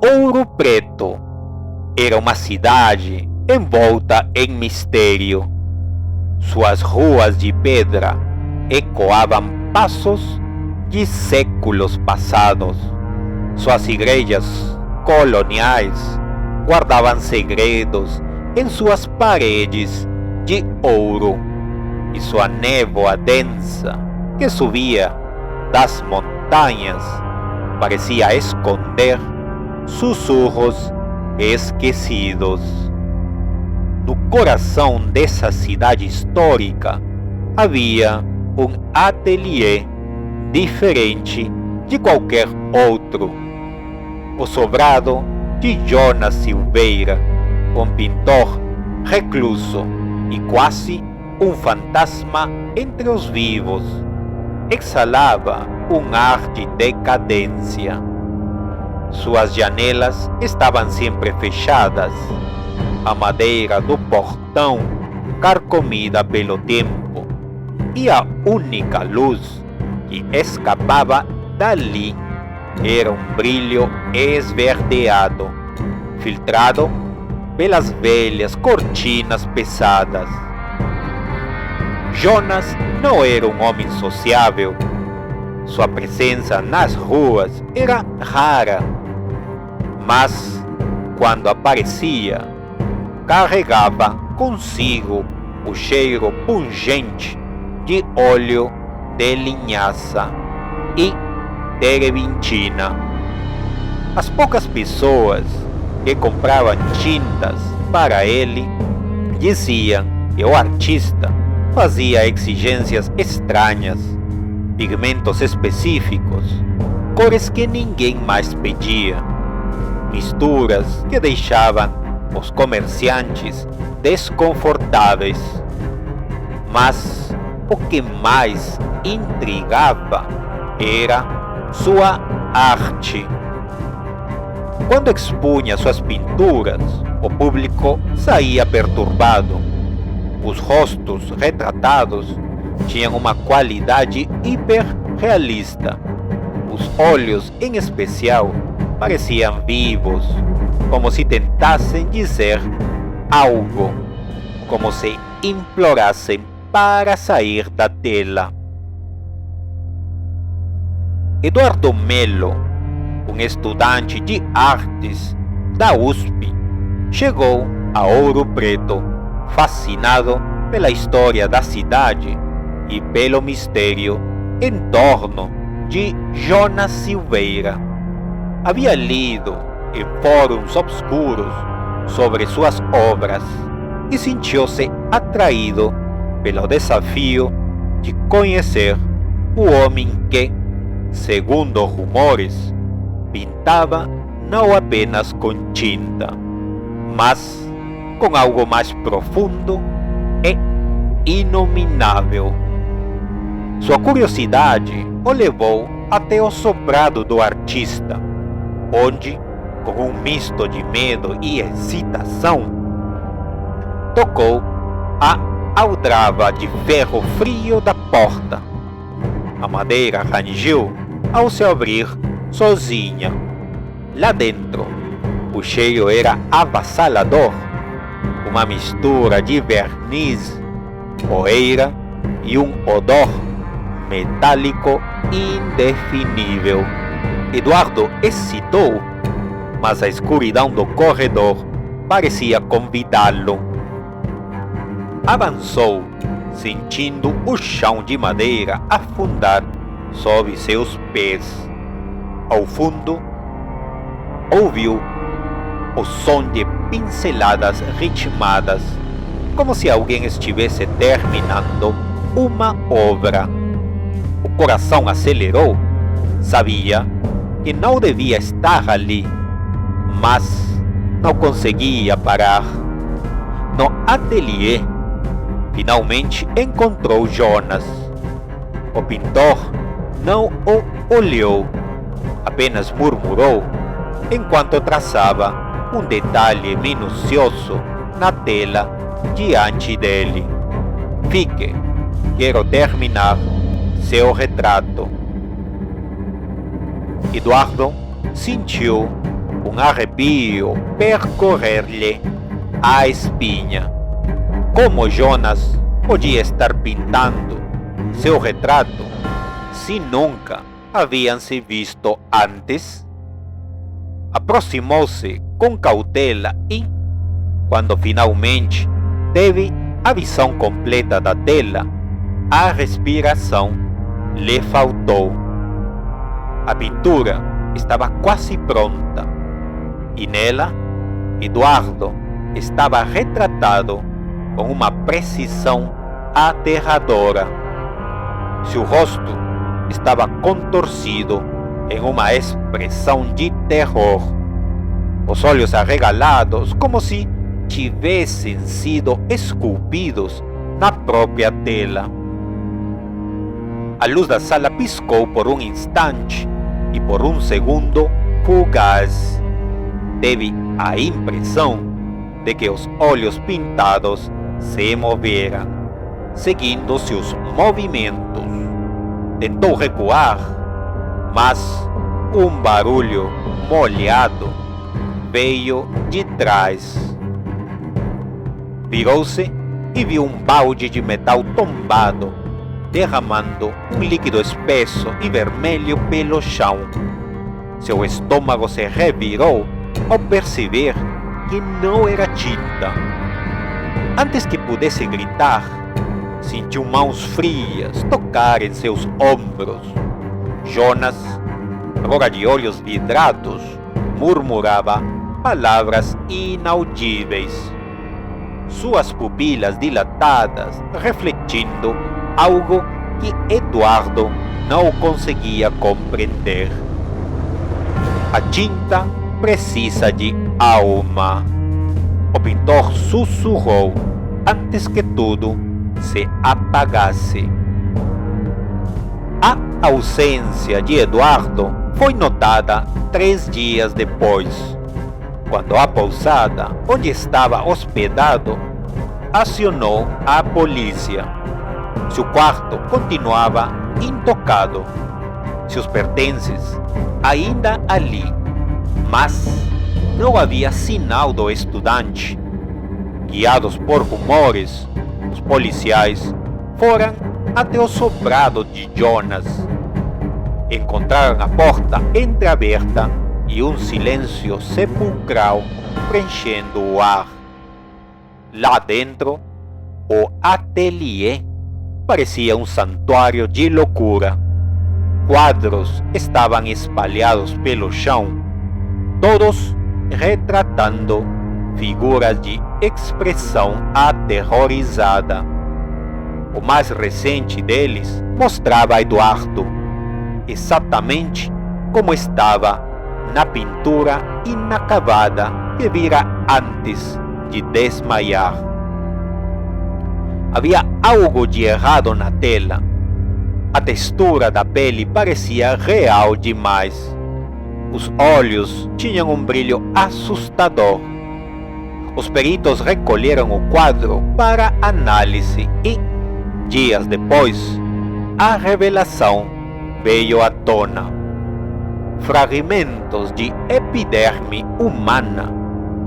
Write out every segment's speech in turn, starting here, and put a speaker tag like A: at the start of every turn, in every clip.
A: Ouro Preto era uma cidade envolta em mistério. Suas ruas de pedra ecoavam passos de séculos passados. Suas igrejas coloniais guardavam segredos em suas paredes de ouro, e sua névoa densa que subia das montanhas parecia esconder sussurros esquecidos. No coração dessa cidade histórica havia um ateliê diferente de qualquer outro. O sobrado de Jonas Silveira, um pintor recluso e quase um fantasma entre os vivos, exalava um ar de decadência. Suas janelas estavam sempre fechadas, a madeira do portão carcomida pelo tempo, e a única luz que escapava dali era um brilho esverdeado, filtrado pelas velhas cortinas pesadas. Jonas não era um homem sociável. Sua presença nas ruas era rara, mas quando aparecia, carregava consigo o cheiro pungente de óleo de linhaça e terebintina. As poucas pessoas que compravam tintas para ele diziam que o artista fazia exigências estranhas, pigmentos específicos, cores que ninguém mais pedia, misturas que deixavam os comerciantes desconfortáveis. Mas o que mais intrigava era sua arte. Quando expunha suas pinturas, o público saía perturbado. Os rostos retratados tinham uma qualidade hiperrealista. Os olhos, em especial, pareciam vivos, como se tentassem dizer algo, como se implorassem para sair da tela. Eduardo Melo, um estudante de artes da USP, chegou a Ouro Preto, fascinado pela história da cidade e pelo mistério em torno de Jonas Silveira. Havia lido em fóruns obscuros sobre suas obras e sentiu-se atraído pelo desafio de conhecer o homem que, segundo rumores, pintava não apenas com tinta, mas com algo mais profundo e inominável. Sua curiosidade o levou até o sobrado do artista, onde, com um misto de medo e excitação, tocou a aldraba de ferro frio da porta. A madeira rangiu ao se abrir sozinha. Lá dentro, o cheiro era avassalador, uma mistura de verniz, poeira e um odor metálico indefinível. Eduardo hesitou, mas a escuridão do corredor parecia convidá-lo. Avançou, sentindo o chão de madeira afundar sob seus pés. Ao fundo, ouviu o som de pinceladas ritmadas, como se alguém estivesse terminando uma obra. O coração acelerou. Sabia que não devia estar ali, mas não conseguia parar. No ateliê, finalmente encontrou Jonas. O pintor não o olhou, apenas murmurou enquanto traçava um detalhe minucioso na tela diante dele. Fique, quero terminar seu retrato. Eduardo sentiu um arrepio percorrer-lhe a espinha. Como Jonas podia estar pintando seu retrato se nunca haviam se visto antes? Aproximou-se com cautela e, quando finalmente teve a visão completa da tela, a respiração lhe faltou. A pintura estava quase pronta e nela Eduardo estava retratado com uma precisão aterradora. Seu rosto estava contorcido em uma expressão de terror, os olhos arregalados como se tivessem sido esculpidos na própria tela. A luz da sala piscou por um instante e por um segundo fugaz. Teve a impressão de que os olhos pintados se moveram, seguindo seus movimentos. Tentou recuar, mas um barulho molhado veio de trás. Virou-se e viu um balde de metal tombado, derramando um líquido espesso e vermelho pelo chão. Seu estômago se revirou ao perceber que não era tinta. Antes que pudesse gritar, sentiu mãos frias tocar em seus ombros. Jonas, agora de olhos vidrados, murmurava palavras inaudíveis. Suas pupilas dilatadas, refletindo algo que Eduardo não conseguia compreender. A tinta precisa de alma. O pintor sussurrou antes que tudo se apagasse. A ausência de Eduardo foi notada 3 dias depois, quando a pousada onde estava hospedado acionou a polícia. Seu quarto continuava intocado, seus pertences ainda ali, mas não havia sinal do estudante. Guiados por rumores, os policiais foram até o sobrado de Jonas. Encontraram a porta entreaberta e um silêncio sepulcral preenchendo o ar. Lá dentro, o ateliê parecia um santuário de loucura. Quadros estavam espalhados pelo chão, todos retratando figuras de expressão aterrorizada. O mais recente deles mostrava Eduardo exatamente como estava na pintura inacabada que vira antes de desmaiar. Havia algo de errado na tela. A textura da pele parecia real demais. Os olhos tinham um brilho assustador. Os peritos recolheram o quadro para análise e, dias depois, a revelação veio à tona. Fragmentos de epiderme humana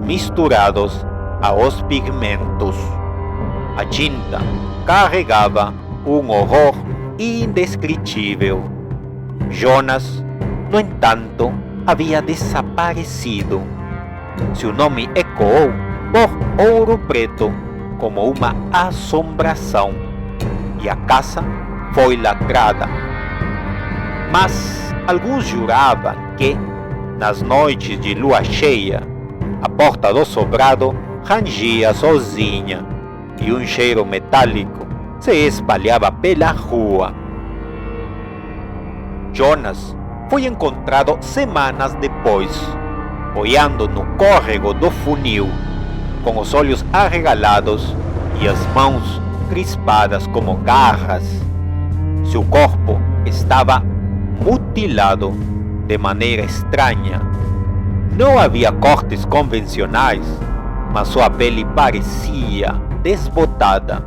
A: misturados aos pigmentos. A tinta carregava um horror indescritível. Jonas, no entanto, havia desaparecido. Seu nome ecoou por Ouro Preto como uma assombração e a casa foi lacrada. Mas alguns juravam que, nas noites de lua cheia, a porta do sobrado rangia sozinha e um cheiro metálico se espalhava pela rua. Jonas foi encontrado semanas depois, boiando no córrego do funil, com os olhos arregalados e as mãos crispadas como garras. Seu corpo estava mutilado de maneira estranha. Não havia cortes convencionais, mas sua pele parecia desbotada,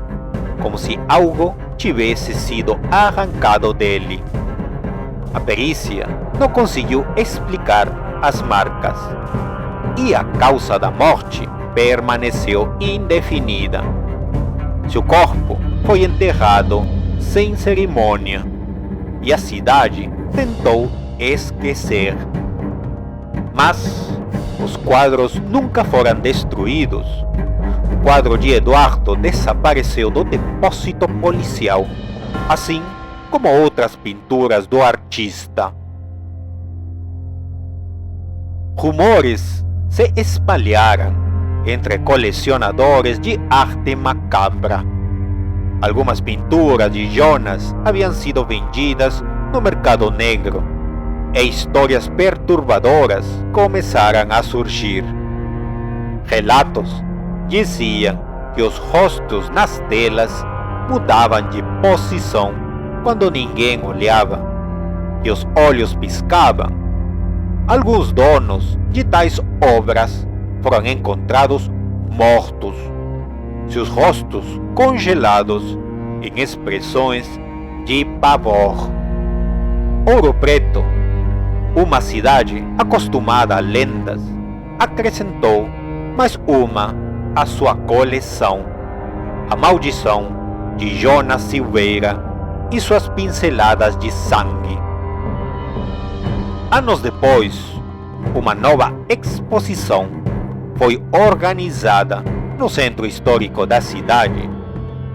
A: como se algo tivesse sido arrancado dele. A perícia não conseguiu explicar as marcas, e a causa da morte permaneceu indefinida. Seu corpo foi enterrado sem cerimônia e a cidade tentou esquecer. Mas os quadros nunca foram destruídos. O quadro de Eduardo desapareceu do depósito policial, assim como outras pinturas do artista. Rumores se espalharam entre colecionadores de arte macabra. Algumas pinturas de Jonas haviam sido vendidas no mercado negro, e histórias perturbadoras começaram a surgir. Relatos diziam que os rostos nas telas mudavam de posição quando ninguém olhava, que os olhos piscavam. Alguns donos de tais obras foram encontrados mortos, seus rostos congelados em expressões de pavor. Ouro Preto, uma cidade acostumada a lendas, acrescentou mais uma à sua coleção: a maldição de Jonas Silveira e suas pinceladas de sangue. Anos depois, uma nova exposição foi organizada no centro histórico da cidade,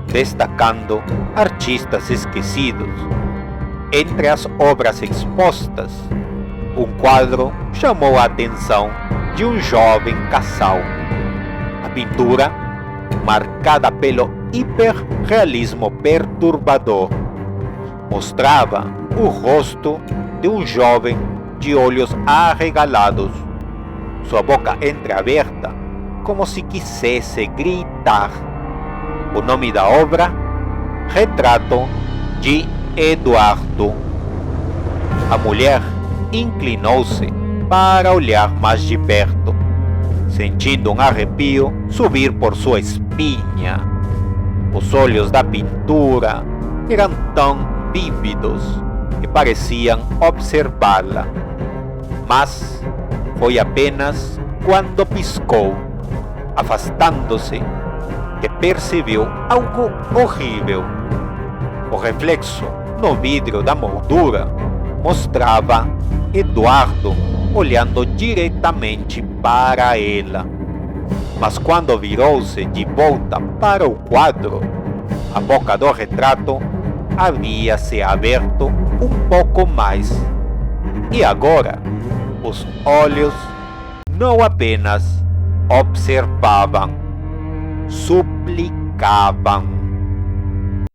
A: destacando artistas esquecidos. Entre as obras expostas, um quadro chamou a atenção de um jovem casal. A pintura, marcada pelo hiperrealismo perturbador, mostrava o rosto de um jovem de olhos arregalados, sua boca entreaberta, como se quisesse gritar. O nome da obra: Retrato de Eduardo. A mulher inclinou-se para olhar mais de perto, sentindo um arrepio subir por sua espinha. Os olhos da pintura eram tão vívidos que pareciam observá-la, mas foi apenas quando piscou, afastando-se, que percebeu algo horrível. O reflexo no vidro da moldura mostrava Eduardo olhando diretamente para ela. Mas quando virou-se de volta para o quadro, a boca do retrato havia se aberto um pouco mais. E agora, os olhos não apenas observavam, suplicavam.